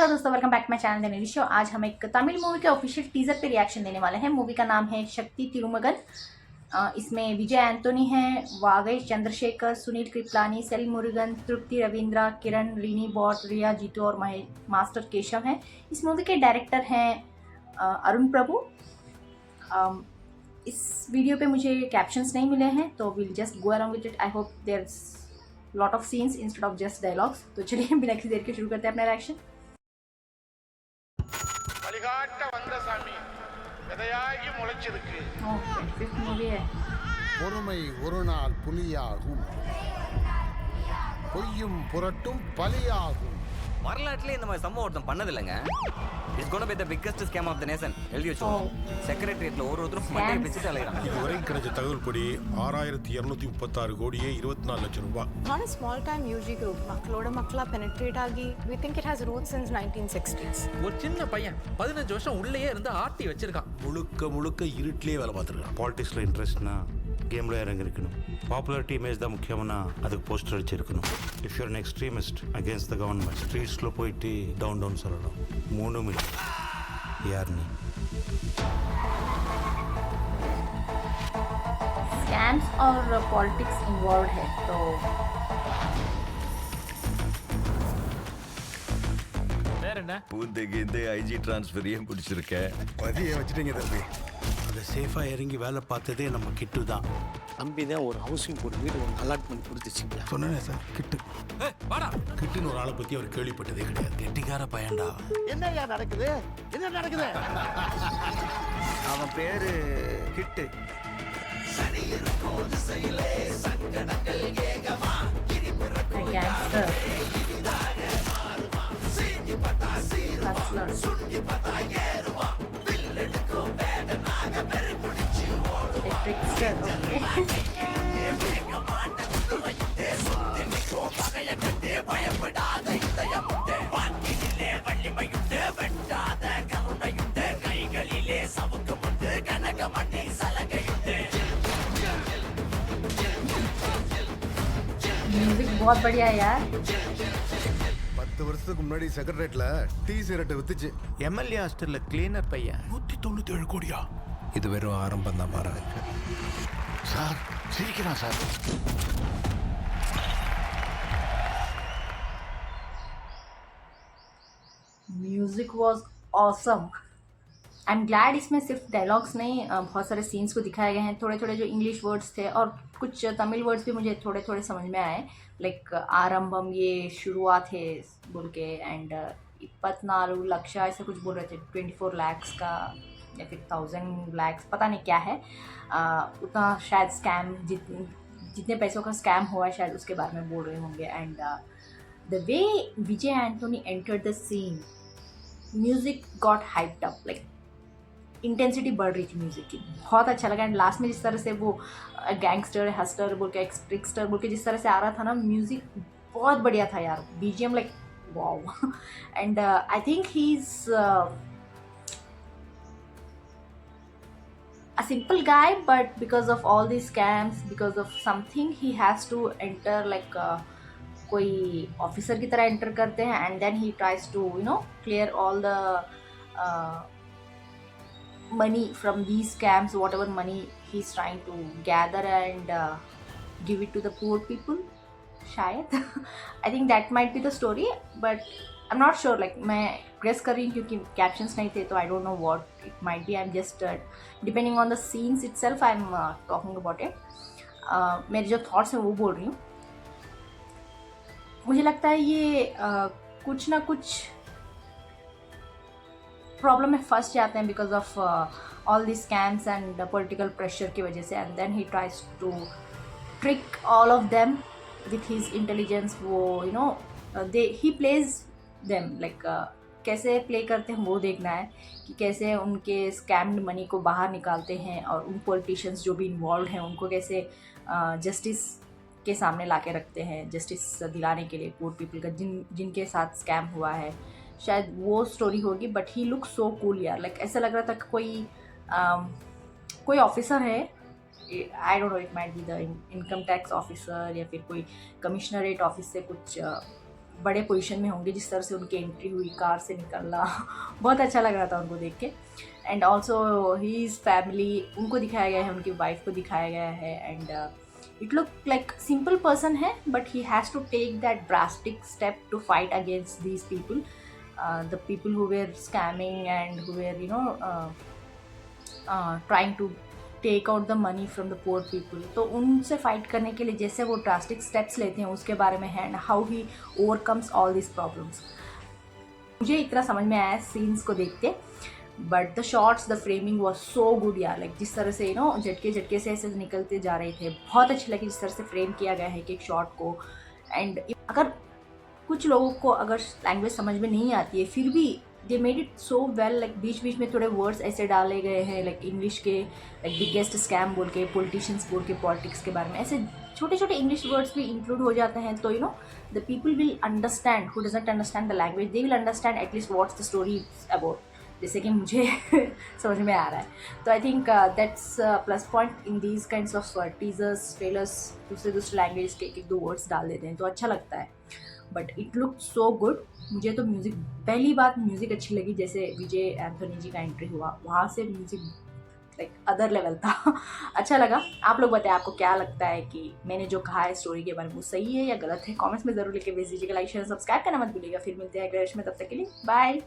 Hello दोस्तों, welcome back my channel मेरी show. आज हम एक तमिल मूवी के ऑफिशियल टीजर पे रिएक्शन देने वाले हैं। मूवी का नाम है शक्ति तिरुमगन। इसमें विजय एंटोनी है, वागई चंद्रशेखर, सुनील कृपलानी, सेल मुरुगन, तृप्ति रविंद्रा, किरण रीनी बॉट, रिया जीतू और मास्टर केशव हैं। इस मूवी के डायरेक्टर हैं अरुण प्रभु। इस वीडियो पे मुझे कैप्शंस नहीं मिले हैं, तो will just go around with it. I hope there's lot of scenes instead of just dialogues. तो चलिए बिना किसी देर के शुरू करते हैं अपना रिएक्शन। வழிகாட்ட வந்த சாமி விதையாகி முளைச்சிருக்கு. மூவி है। பொறுமை ஒரு நாள் புலியாகும், பொய்யும் புரட்டும் பலியாகும். வரலாற்றிலே இந்த மாதிரி சம்பவம் ஒருத்தன் பண்ணதில்லைங்க. It's gonna be the biggest scam of the nation. எழுதி வச்சோம். செக்ரட்டரியேட்ல ஒருத்தரும் மண்டையை பிச்சிட்டு அலையறாங்க. இதுவரை கிடைச்ச தகவல் படி 6236 கோடியே 24 லட்சம் ரூபாய். Not a small time UG group. மக்களோட மக்களா penetrate ஆகி we think it has roots since 1960s. ஒரு சின்ன பையன் 15 வருஷம் உள்ளேயே இருந்து ஆட்டி வச்சிருக்கான். முழுக்க இருட்டிலே வேலை பார்த்துருக்கான். பாலிடிக்ஸில் இன்ட்ரெஸ்ட்னா கேமில் இறங்கி இருக்கணும். பாப்புலாரிட்டி இமேஜ் தான் முக்கியம்னா அதுக்கு போஸ்டர் அடிச்சிருக்கணும். If you're extremist against the government ஸ்ட்ரீட்ஸில் போயிட்டு டவுன் சொல்லணும். 3 மினிட் யார் நீ? स्कैम्स और पॉलिटिक्स इन्वॉल्व है तो வேற என்ன? பூந்தேக்கு இந்த ஐஜி டிரான்ஸ்ஃபரையும் பிடிச்சிருக்க. பதிய வச்சுட்டீங்க தம்பி. அதை சேஃபாக இறங்கி வேலை பார்த்ததே நம்ம கிட்டு தான். தம்பி தான் ஒரு ஹவுசிங் போர்டு வீடு ஒன்று அலாட்மெண்ட் கொடுத்துச்சுங்களா? சொன்னேன் சார், கிட்டு வாடா. கிட்டுன்னு ஒரு ஆளை பற்றி அவர் கேள்விப்பட்டதே கிடையாது. கெட்டிக்கார பையன்டா. என்னய்யா நடக்குது? என்ன நடக்குது? அவன் பேரு கிட்டு. गैंगस्टर म्यूजिक बहुत बढ़िया है यार। 10 வருஷத்துக்கு முன்னாடி செக்ரட்டரியேட்ல டீ சிகரெட் வித்துச்சு. எம்எல்ஏ ஹாஸ்டல்ல கிளீனர் பையன் 197 கோடியா? இது வெறும் ஆரம்பம் தான் மாறாங்க. சார் சிரிக்கிறான் sir. Music was awesome. I am glad इसमें सिर्फ डायलॉग्स नहीं, बहुत सारे सीन्स को दिखाए गए हैं। थोड़े थोड़े जो इंग्लिश वर्ड्स थे और कुछ तमिल वर्ड्स भी मुझे थोड़े थोड़े समझ में आए, लाइक आरंभम, ये शुरुआत है बोल के, एंड 24 लक्ष ऐसा कुछ बोल रहे थे। 24 lakhs का या फिर 1000 lakhs, पता नहीं क्या है। उतना शायद स्कैम, जितने पैसों का स्कैम हुआ है शायद उसके बारे में बोल रहे होंगे। And the way Vijay Antony entered the scene, music got hyped up, like intensity बढ़ रही थी म्यूजिक की। बहुत अच्छा लगा। एंड लास्ट में जिस तरह से वो गैंगस्टर हस्टर बोल के, ट्रिकस्टर बोल के जिस तरह से आ रहा था ना, म्यूजिक बहुत बढ़िया था यार। BGM like wow. And I think he is a simple guy, but because of all these scams, because of something, he has to enter like कोई ऑफिसर की तरह एंटर करते हैं, and then he tries to clear all the money from these scams, whatever money he's trying to gather and give it to the poor people शायद। I think that might be the story, but I'm not sure, like मैं guess कर रही हूँ क्योंकि captions नहीं थे, तो I don't know what it might be. I'm just depending on the scenes itself I'm talking about it. मेरे जो thoughts हैं वो बोल रही हूँ। मुझे लगता है ये कुछ ना कुछ प्रॉब्लम में फंस जाते हैं because of all the scams and political pressure की वजह से, and then he tries to trick all of them with his intelligence. वो ही प्लेज देम, लाइक कैसे प्ले करते हैं वो देखना है कि कैसे उनके स्कैम्ड मनी को बाहर निकालते हैं, और उन पॉलिटिशियंस जो भी इन्वॉल्व हैं उनको कैसे जस्टिस के सामने ला के रखते हैं, जस्टिस दिलाने के लिए पुअर पीपल का जिनके साथ स्कैम हुआ है। शायद वो स्टोरी होगी, but he look so cool यार। लाइक ऐसा लग रहा था कि कोई ऑफिसर है, I don't know, it might be the income tax officer या फिर कोई कमिश्नरेट ऑफिस से कुछ बड़े पोजीशन में होंगे, जिस तरह से उनकी एंट्री हुई कार से निकलना बहुत अच्छा लग रहा था उनको देख के। एंड ऑल्सो हीज़ फैमिली, उनको दिखाया गया है, उनकी वाइफ को दिखाया गया है। And it look like simple person है, but he has to take that drastic step to fight against these people, the people who were scamming and who were trying to take out the money from the poor people। तो उनसे fight करने के लिए जैसे वो drastic steps लेते हैं उसके बारे में है, and how he overcomes all this problems. मुझे इतना समझ में आया सीन्स को देखते, but the shorts, the framing was so good यार। लाइक जिस तरह से झटके झटके से ऐसे निकलते जा रहे थे, बहुत अच्छी लगी जिस तरह से फ्रेम किया गया है कि एक शॉट को। एंड अगर कुछ लोगों को अगर लैंग्वेज समझ में नहीं आती है, फिर भी they made it so well. Like बीच बीच में थोड़े वर्ड्स ऐसे डाले गए हैं, लाइक इंग्लिश के, लाइक बिगेस्ट स्कैम बोल के, पॉलिटिशियंस बोल के, पॉलिटिक्स के बारे में ऐसे छोटे छोटे इंग्लिश वर्ड्स भी इंक्लूड हो जाते हैं। तो the people will understand, who doesn't understand the language, they will understand at least what's the story about, जैसे कि मुझे समझ में आ रहा है। तो I think that's plus point in these kinds of teasers, trailers, दूसरे दूसरे लैंग्वेज के एक दो वर्ड्स डाल देते हैं तो अच्छा लगता है। But it look so good. मुझे तो म्यूज़िक, पहली बात म्यूज़िक अच्छी लगी, जैसे विजय एंथोनी जी का एंट्री हुआ वहाँ से म्यूज़िक लाइक अदर लेवल था अच्छा लगा। आप लोग बताएं आपको क्या लगता है कि मैंने जो कहा है स्टोरी के बारे में वो सही है या गलत है, कमेंट्स में ज़रूर लिख के भेज दीजिएगा। लाइक शेयर सब्सक्राइब करना मत भूलिएगा। फिर मिलते हैं अगले में, तब तक के लिए बाय।